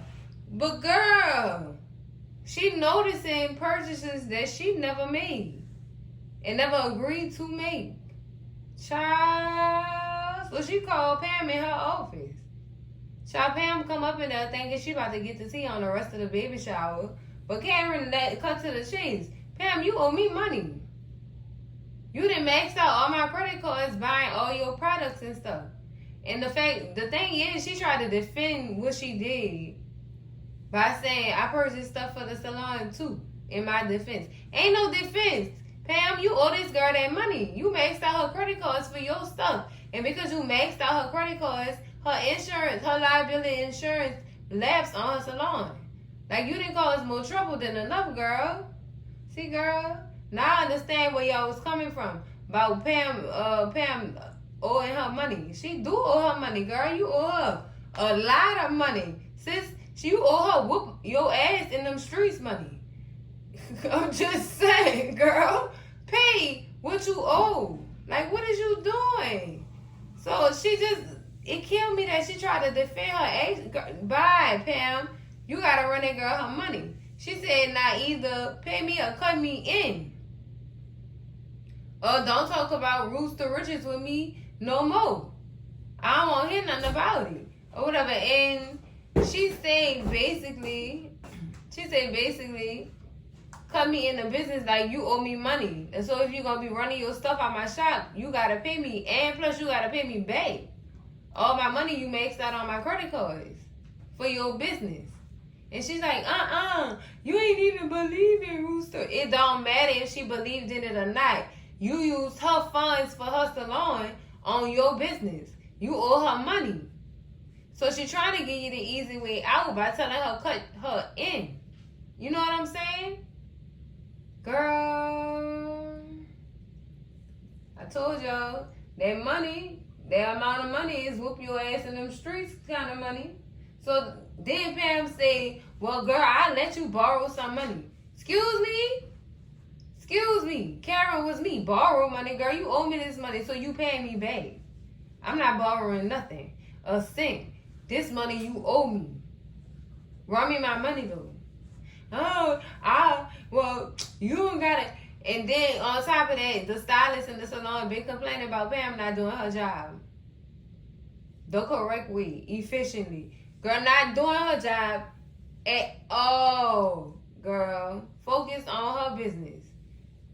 But girl, she noticing purchases that she never made. And never agreed to make. Child. So she called Pam in her office. Child, Pam come up in there thinking she about to get the tea on the rest of the baby shower. But Karen cut to the chase. Pam, you owe me money. You done maxed out all my credit cards buying all your products and stuff. And the thing is, she tried to defend what she did by saying, I purchased stuff for the salon too, in my defense. Ain't no defense. Pam, you owe this girl that money. You maxed out her credit cards for your stuff. And because you maxed out her credit cards, her liability insurance lapsed on her salon. Like, you didn't cause more trouble than enough, girl. See, girl? Now I understand where y'all was coming from. About Pam owing her money. She do owe her money, girl. You owe her a lot of money. Sis, you owe her whoop your ass in them streets money. I'm just saying, girl. Pay what you owe. Like, what is you doing? So it killed me that she tried to defend her ex. Bye, Pam. You gotta run that girl her money. She said, now either pay me or cut me in. Or don't talk about Rooster Riches with me no more. I don't want to hear nothing about it. Or whatever. And she said basically, cut me in the business like you owe me money. And so if you're going to be running your stuff out my shop, you got to pay me. And plus you got to pay me back. All my money you maxed out on my credit cards for your business. And she's like, you ain't even believe in Rooster. It don't matter if she believed in it or not. You used her funds for her salon on your business. You owe her money. So she's trying to give you the easy way out by telling her cut her in. You know what I'm saying? Girl, I told y'all, that money, that amount of money is whoop your ass in them streets kind of money. So then Pam say, well, girl, I'll let you borrow some money. Excuse me. Karen was me. Borrow money, girl. You owe me this money, so you pay me back. I'm not borrowing nothing. A cent. This money you owe me. Run me my money though. Oh, well, you don't got it. And then on top of that, the stylist in the salon been complaining about Pam not doing her job the correct way, efficiently. Girl, not doing her job at all. Girl, focus on her business.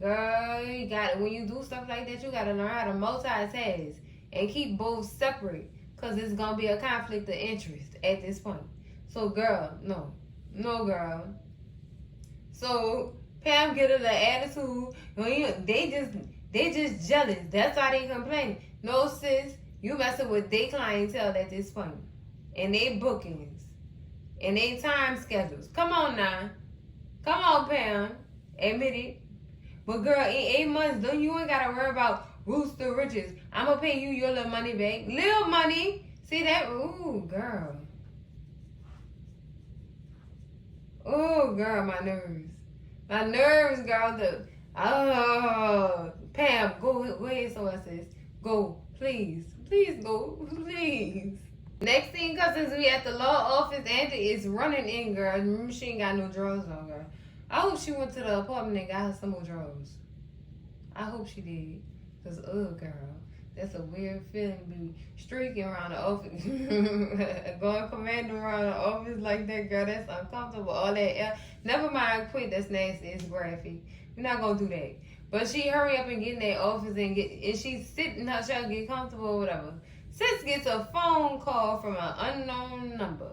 Girl, you got it. When you do stuff like that, you gotta learn how to multitask and keep both separate, cause it's gonna be a conflict of interest at this point. So, girl, no, girl. So Pam get her the attitude. They just jealous. That's why they complaining. No, sis, you messing with their clientele at this point, and they bookings, and they time schedules. Come on now, come on, Pam, admit it. But girl, in 8 months, don't you ain't gotta worry about Rooster Riches. I'ma pay you your little money back. Little money. See that? Ooh, girl. Oh, girl, my nerves. My nerves, girl. Pam, go ahead, so I says. Go, please. Please go, please. Next thing, cousins, we at the law office. Andy is running in, girl. She ain't got no drawers on, girl. I hope she went to the apartment and got her some more drawers. I hope she did. Because, girl, that's a weird feeling to be streaking around the office. Going commanding around the office like that, girl, that's uncomfortable. All that. Never mind, quit. That's nasty. It's graphic. We're not going to do that. But she hurry up and get in that office and she's sitting in her chair, get comfortable or whatever. Sis gets a phone call from an unknown number.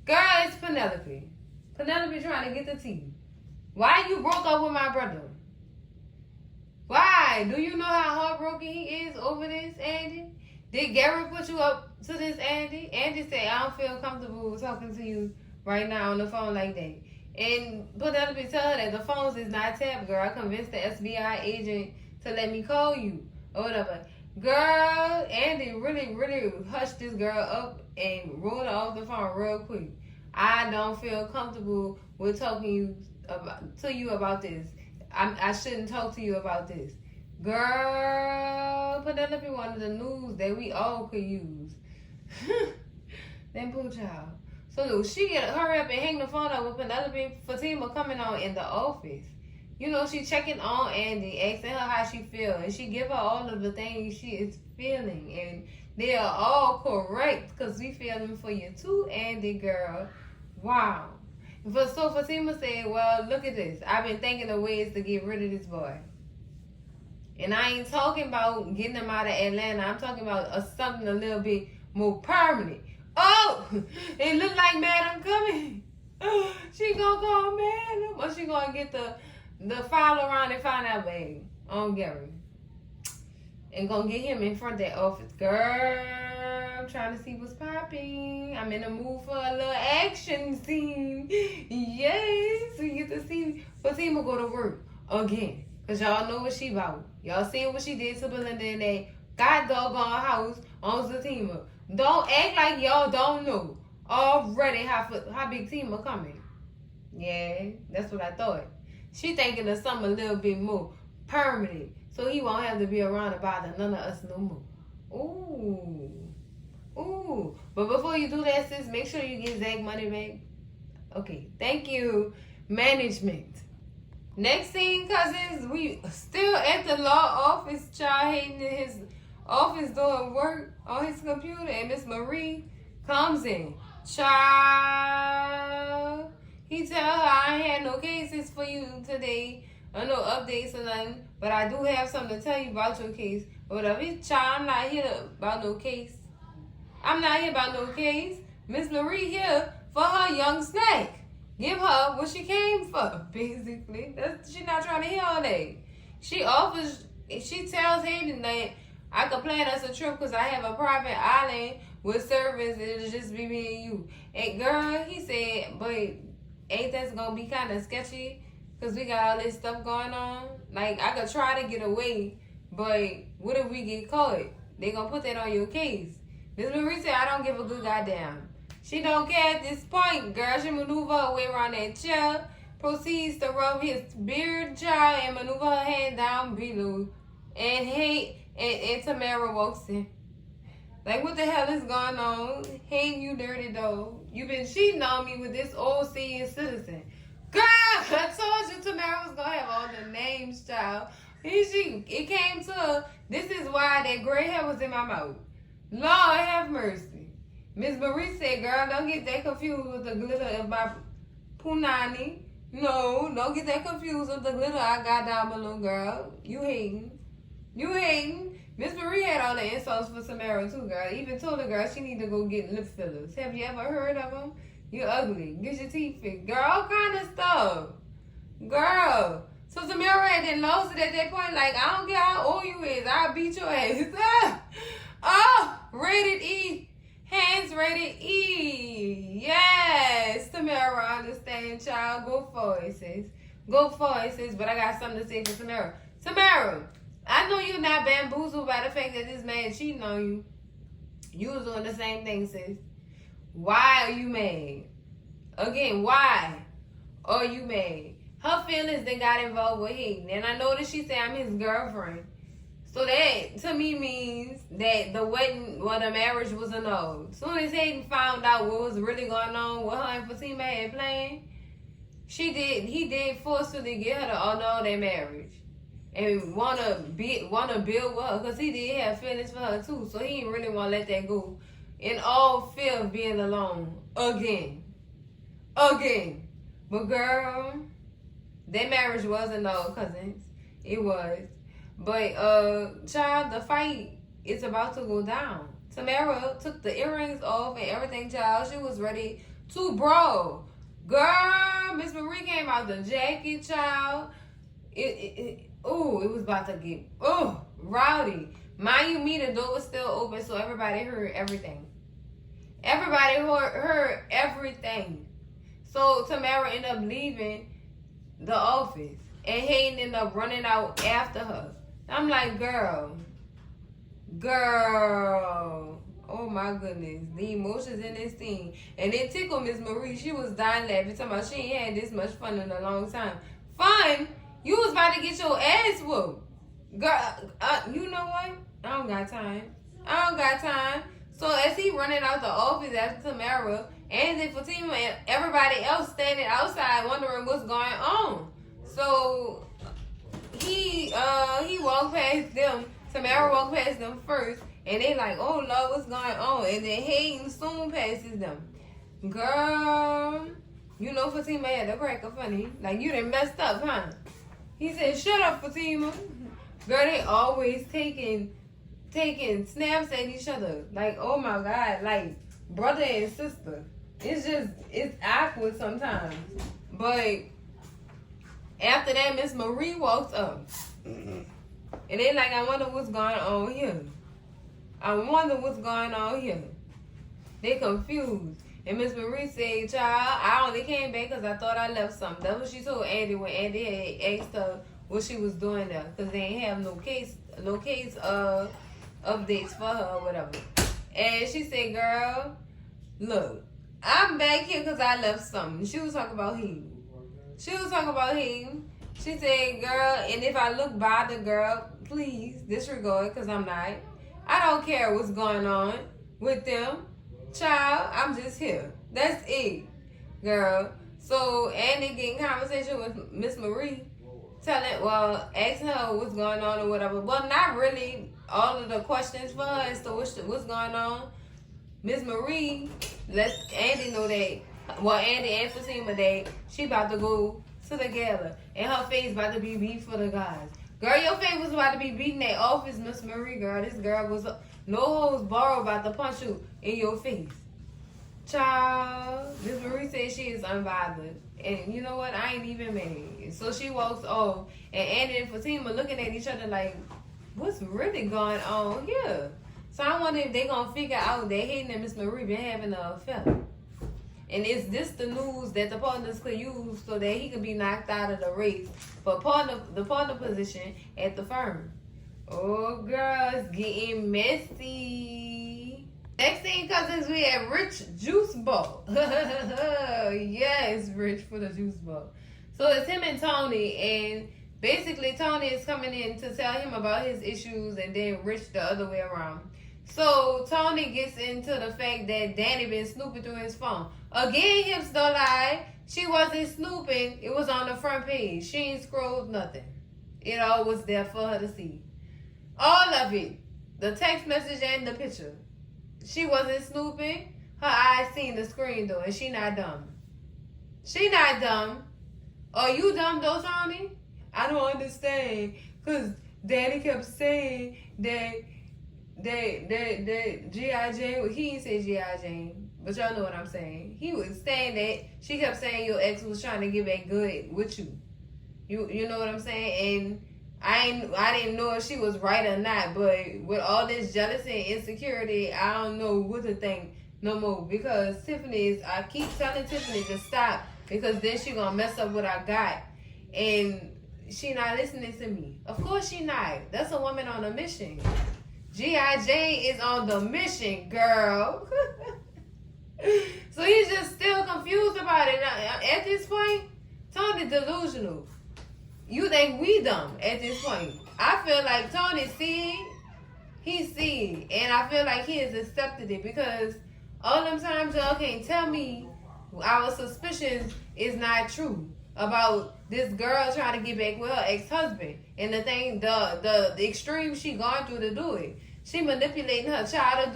Girl, it's Penelope. Penelope trying to get the tea. Why you broke up with my brother? Why? Do you know how heartbroken he is over this, Andy? Did Gary put you up to this, Andy? Andy said, I don't feel comfortable talking to you right now on the phone like that. And Penelope tell her that the phones is not tapped, girl. I convinced the SBI agent to let me call you or whatever. Girl, Andy really, really hushed this girl up and rolled her off the phone real quick. I don't feel comfortable with talking to you about this. I shouldn't talk to you about this. Girl, Penelope wanted the news that we all could use. Then poor child. So she hurry up and hang the phone up with Penelope. Fatima coming on in the office. You know, she checking on Andy, asking her how she feel. And she give her all of the things she is feeling. And they are all correct, because we feeling for you too, Andy, girl. Wow. So Fatima said, well, look at this. I've been thinking of ways to get rid of this boy. And I ain't talking about getting him out of Atlanta. I'm talking about something a little bit more permanent. Oh, it look like Madam coming. She gonna call Madam. Or she gonna get the file around and find out, babe, on Gary. And gonna get him in front of that office. Girl, I'm trying to see what's popping. I'm in the mood for a little action scene. Yes, we get to see Fatima go to work again. Because y'all know what she about. Y'all seen what she did to Belinda in that god doggone house on Zatima. Don't act like y'all don't know already how big Tima coming. Yeah, that's what I thought. She thinking of something a little bit more permanent, so he won't have to be around to bother none of us no more. Ooh. But before you do that, sis, make sure you get Zach money back. Okay, thank you, management. Next thing, cousins, we still at the law office. Child hating in his office doing work on his computer, and Miss Marie comes in. Child, he tell her, I ain't had no cases for you today, or no updates or nothing, but I do have something to tell you about your case. Or whatever. Child, I'm not here about no case. I'm not here about no case. Miss Marie here for her young snack. Give her what she came for, basically. She not trying to hear all that. She tells Hayden that I could plan us a trip because I have a private island with servants and it'll just be me and you. And girl, he said, but ain't that gonna be kind of sketchy? Because we got all this stuff going on. Like, I could try to get away, but what if we get caught? They gonna put that on your case. Miss Marie said, I don't give a good goddamn. She don't care at this point, girl. She maneuver her way around that chair, proceeds to rub his beard, child, and maneuver her hand down below. And Tamara walks in. Like, what the hell is going on? Hang you dirty dog. You been cheating on me with this old senior citizen. Girl, I told you Tamara was going to have all the names, child. It came to, this is why that gray hair was in my mouth. Lord have mercy. Miss Marie said, girl, don't get that confused with the glitter of my punani. No, don't get that confused with the glitter I got down below, girl. You hating. You hating. Miss Marie had all the insults for Samara too, girl. Even told the girl she need to go get lip fillers. Have you ever heard of them? You're ugly. Get your teeth fixed. Girl, all kind of stuff. Girl. So Samara had then lost it at that point. Like, I don't care how old you is. I'll beat your ass. Oh, rated E. Hands rated E. Yes. Tamara, understand, child. Go for it, sis. Go for it, sis. But I got something to say for Tamara. Tamara, I know you're not bamboozled by the fact that this man cheating on you. You was doing the same thing, sis. Why are you mad? Again, why are you mad? Her feelings then got involved with Hayden. And I know that she said I'm his girlfriend. So that, to me, means that the wedding, well, the marriage was annulled. As soon as Hayden found out what was really going on, what her and Fatima had planned, he did forcefully get her to annul their marriage. And wanna build with her, because he did have feelings for her too. So he didn't really want to let that go. In all fear of being alone. Again. But girl, their marriage was annulled, cousins. It was. But, child, the fight is about to go down. Tamara took the earrings off and everything, child. She was ready to brawl. Girl, Miss Marie came out the jacket, child. It was about to get, rowdy. Mind you, me, the door was still open, so everybody heard everything. Everybody heard everything. So Tamara ended up leaving the office. And Hayden ended up running out after her. I'm like, girl. Oh my goodness. The emotions in this scene. And it tickled Miss Marie. She was dying laughing. Talking about she ain't had this much fun in a long time. Fun? You was about to get your ass whooped. Girl, you know what? I don't got time. So as he running out the office after Tamara, and then Fatima and everybody else standing outside wondering what's going on. So he walked past them. Tamara walked past them first, and they like, oh Lord, what's going on? And then Hayden soon passes them. Girl, you know Fatima had the crack of funny. Like, you done messed up, huh? He said, shut up, Fatima. Girl, they always taking snaps at each other. Like, oh my God, like brother and sister. It's awkward sometimes. But after that, Miss Marie walks up. And they like, I wonder what's going on here. They confused. And Miss Marie said, child, I only came back because I thought I left something. That's what she told Andy when Andy had asked her what she was doing there. Because they ain't have no case updates for her or whatever. And she said, girl, look, I'm back here because I left something. She was talking about him. She said, girl, and if I look bothered, girl, please disregard because I'm not. I don't care what's going on with them. Child, I'm just here. That's it, girl. So, Andy getting conversation with Miss Marie, asking her what's going on or whatever. Well, not really all of the questions for her as to what's going on. Miss Marie lets Andy know that, Andy and Fatima that she about to go to the gala and her face about to be beat for the guys. Girl, your face was about to be beaten at office, Miss Marie, girl. This girl was no holds barred about to punch you in your face. Child, Miss Marie said she is unbothered. And you know what? I ain't even mad. So she walks off, and Andy and Fatima looking at each other like, what's really going on here? So I wonder if they gonna figure out that Hayden and Miss Marie been having an affair. And is this the news that the partners could use so that he could be knocked out of the race for the partner position at the firm? Oh, girl, it's getting messy. Next thing, cousins, we have Rich Juice Ball. Yes, Rich for the Juice Ball. So it's him and Tony, and basically Tony is coming in to tell him about his issues, and then Rich the other way around. So Tony gets into the fact that Danny been snooping through his phone. Again, hips don't lie. She wasn't snooping. It was on the front page. She ain't scrolled nothing. It all was there for her to see. All of it. The text message and the picture. She wasn't snooping. Her eyes seen the screen though, and she not dumb. She not dumb. Are you dumb though, Tony? I don't understand. Cause Daddy kept saying that G.I. Jane, he didn't say G.I. Jane, but y'all know what I'm saying. He was saying that she kept saying your ex was trying to get back good with you. You know what I'm saying? And I didn't know if she was right or not, but with all this jealousy and insecurity, I don't know what to think no more. Because I keep telling Tiffany to stop, because then she gonna mess up what I got. And she not listening to me. Of course she not. That's a woman on a mission. G.I. Jane is on the mission, girl. So he's just still confused about it. At this point, Tony delusional. You think we dumb at this point. I feel like Tony he's seen, and I feel like he has accepted it, because all them times y'all can't tell me our suspicions is not true about this girl trying to get back with her ex-husband, and the extreme she gone through to do it. She manipulating her child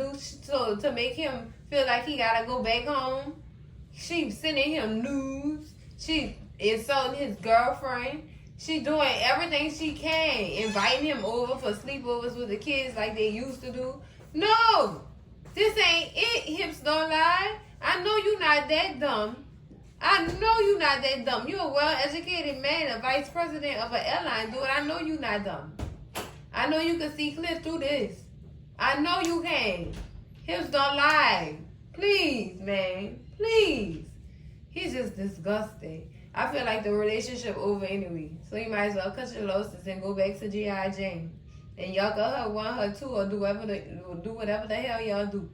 to make him feel like he gotta go back home. She sending him nudes. She insulting his girlfriend. She doing everything she can, inviting him over for sleepovers with the kids like they used to do. No, this ain't it. Hips don't lie. I know you not that dumb. I know you not that dumb. You a well-educated man, a vice president of an airline, dude. I know you not dumb. I know you can see clear through this. I know you can. Hips don't lie. Please, man. Please. He's just disgusting. I feel like the relationship over anyway. So you might as well cut your losses and go back to G.I. Jane. And y'all got her one, her two, or do whatever the hell y'all do.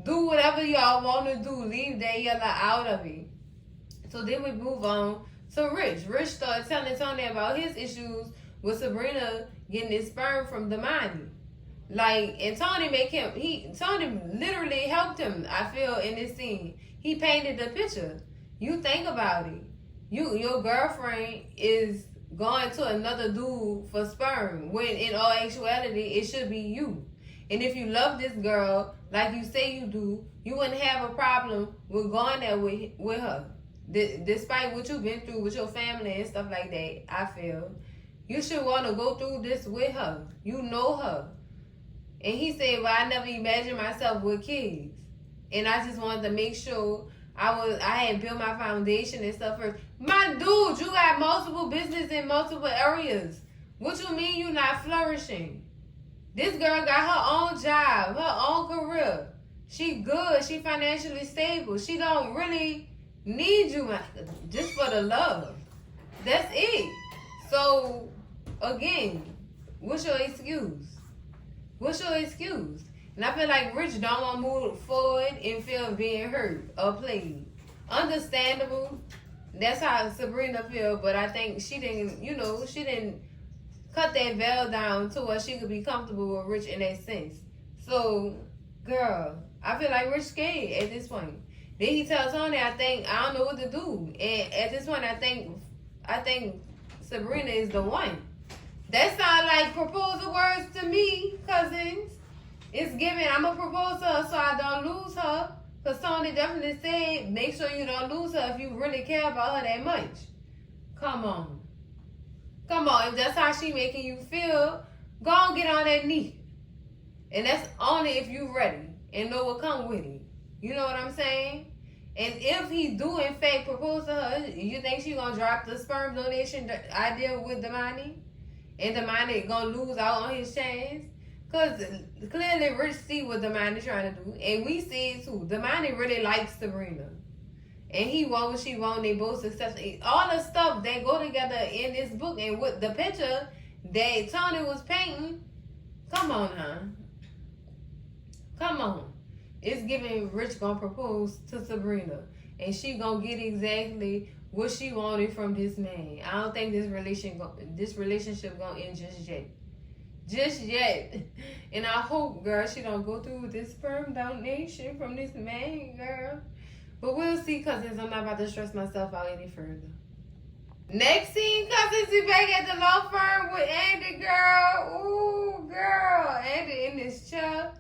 Do whatever y'all want to do. Leave Daniela out of it. So then we move on to Rich. Rich started telling Tony about his issues with Sabrina getting his sperm from Damani. And Tony Tony literally helped him, I feel, in this scene. He painted the picture. You think about it. Your girlfriend is going to another dude for sperm, when in all actuality it should be you. And if you love this girl like you say you do, you wouldn't have a problem with going there with her. Despite what you've been through with your family and stuff like that, I feel you should want to go through this with her. You know her. And he said, well, I never imagined myself with kids. And I just wanted to make sure I had built my foundation and stuff first. My dude, you got multiple business in multiple areas. What you mean you not flourishing? This girl got her own job, her own career. She good. She financially stable. She don't really need you just for the love. That's it. So, again, what's your excuse? What's your excuse? And I feel like Rich don't want to move forward and feel being hurt or played. Understandable. That's how Sabrina feel, but I think she didn't cut that veil down to where she could be comfortable with Rich in that sense. So, girl, I feel like Rich scared at this point. Then he tells Tony, I don't know what to do. And at this point, I think Sabrina is the one. That sound like proposal words to me, cousins. It's given, I'm going to propose to her so I don't lose her. Because Tony definitely said, make sure you don't lose her if you really care about her that much. Come on. Come on. If that's how she making you feel, go and get on that knee. And that's only if you ready and know what come with it. You know what I'm saying? And if he do in fact propose to her, you think she going to drop the sperm donation idea with Damani? And Damani going to lose out on his chance? Because clearly Rich see what Damani trying to do. And we see it too. Damani really likes Sabrina. And he want what she want. They both successful. All the stuff that go together in this book. And with the picture that Tony was painting. Come on, huh? Come on. It's giving Rich gonna propose to Sabrina. And she gonna get exactly what she wanted from this man. I don't think this relationship gonna end just yet. just yet. And I hope, girl, she don't go through with this sperm donation from this man, girl. But we'll see, cousins. I'm not about to stress myself out any further. Next scene, cousins, we back at the law firm with Andy, girl. Ooh, girl. Andy in this chair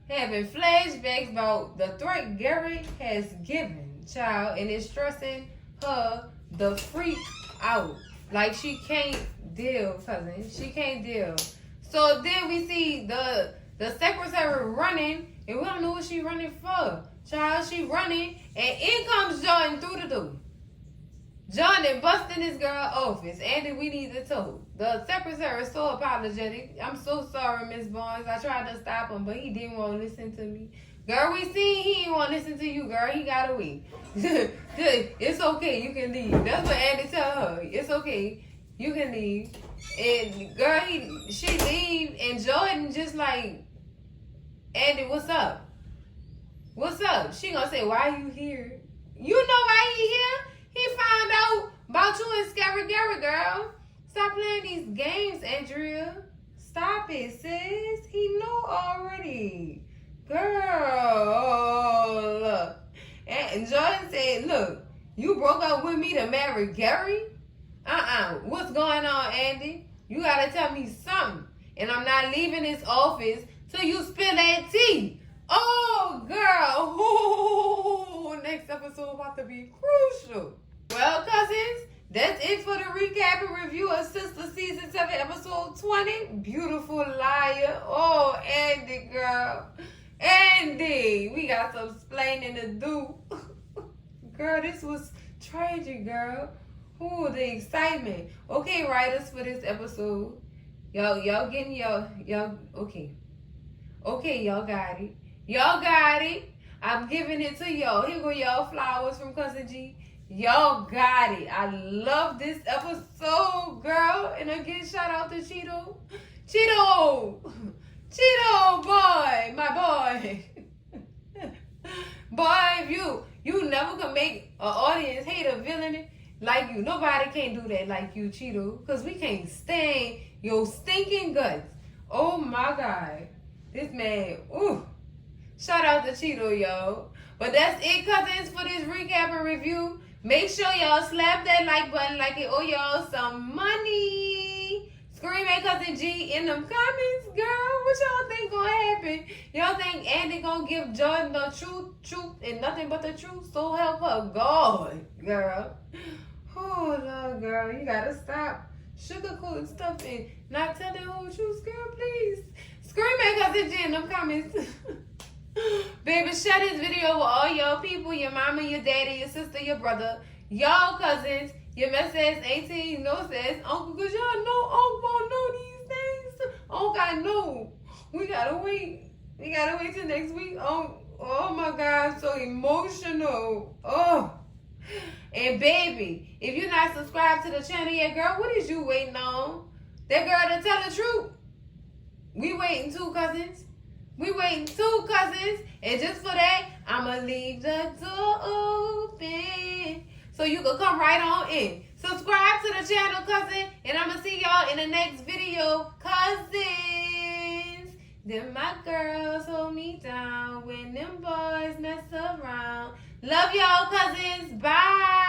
having flashbacks about the threat Gary has given, child, and it's stressing her the freak out. Like, she can't deal, cousin. She can't deal. So then we see the secretary running, and we don't know what she running for. Child, she running, and in comes Jordan through the door. Jordan busting this girl office. Andy, we need to talk. The secretary is so apologetic. I'm so sorry, Miss Barnes. I tried to stop him, but he didn't want to listen to me. Girl, we seen he didn't want to listen to you, girl. He got away. It's okay. You can leave. That's what Andy tell her. It's okay. You can leave. And girl, she leave, and Jordan just like, Andy, what's up? What's up? She gonna say, why you here? You know why he here? He found out about you and Scary Gary, girl. Stop playing these games, Andrea. Stop it, sis. He know already. Girl. And Jordan said, look, you broke up with me to marry Gary? What's going on, Andy? You gotta tell me something. And I'm not leaving this office till you spill that tea. Oh, girl. Ooh, next episode about to be crucial. Well, cousins, that's it for the recap and review of Sistas Season 7, Episode 20. Beautiful liar. Oh, Andy, girl. Andy, we got some explaining to do. Girl, this was tragic, girl. Ooh, the excitement. Okay, writers, for this episode. Y'all getting y'all, okay. Okay, y'all got it. Y'all got it. I'm giving it to y'all. Here go y'all flowers from Cousin G. Y'all got it. I love this episode, girl. And again, shout out to Cheeto. Cheeto, boy. My boy. Boy, if you never can make an audience hate a villain like you. Nobody can do that like you, Cheeto. Because we can't stand your stinking guts. Oh, my God. This man, ooh. Shout out to Cheeto, y'all. But that's it, cousins, for this recap and review. Make sure y'all slap that like button like it owe y'all some money. Scream at Cousin G in them comments, girl. What y'all think gonna happen? Y'all think Andy gonna give Jordan the truth, and nothing but the truth? So help her God, girl. Oh, Lord, girl. You gotta stop sugarcoating stuff and not tell the whole truth, girl, please. Scream at Cousin G in them comments. Baby, share this video with all your people, your mama, your daddy, your sister, your brother, y'all cousins, your messages, 18, no says, uncle, because y'all know Uncle won't know these things. Uncle, I know. We gotta wait. We gotta wait till next week. Oh my God, so emotional. Oh. And baby, if you're not subscribed to the channel yet, girl, what is you waiting on? That girl to tell the truth. We waiting too, cousins. We waiting too, cousins. And just for that, I'ma leave the door open so you can come right on in. Subscribe to the channel, cousin, and I'ma see y'all in the next video, cousins. Then my girls hold me down when them boys mess around. Love y'all, cousins. Bye.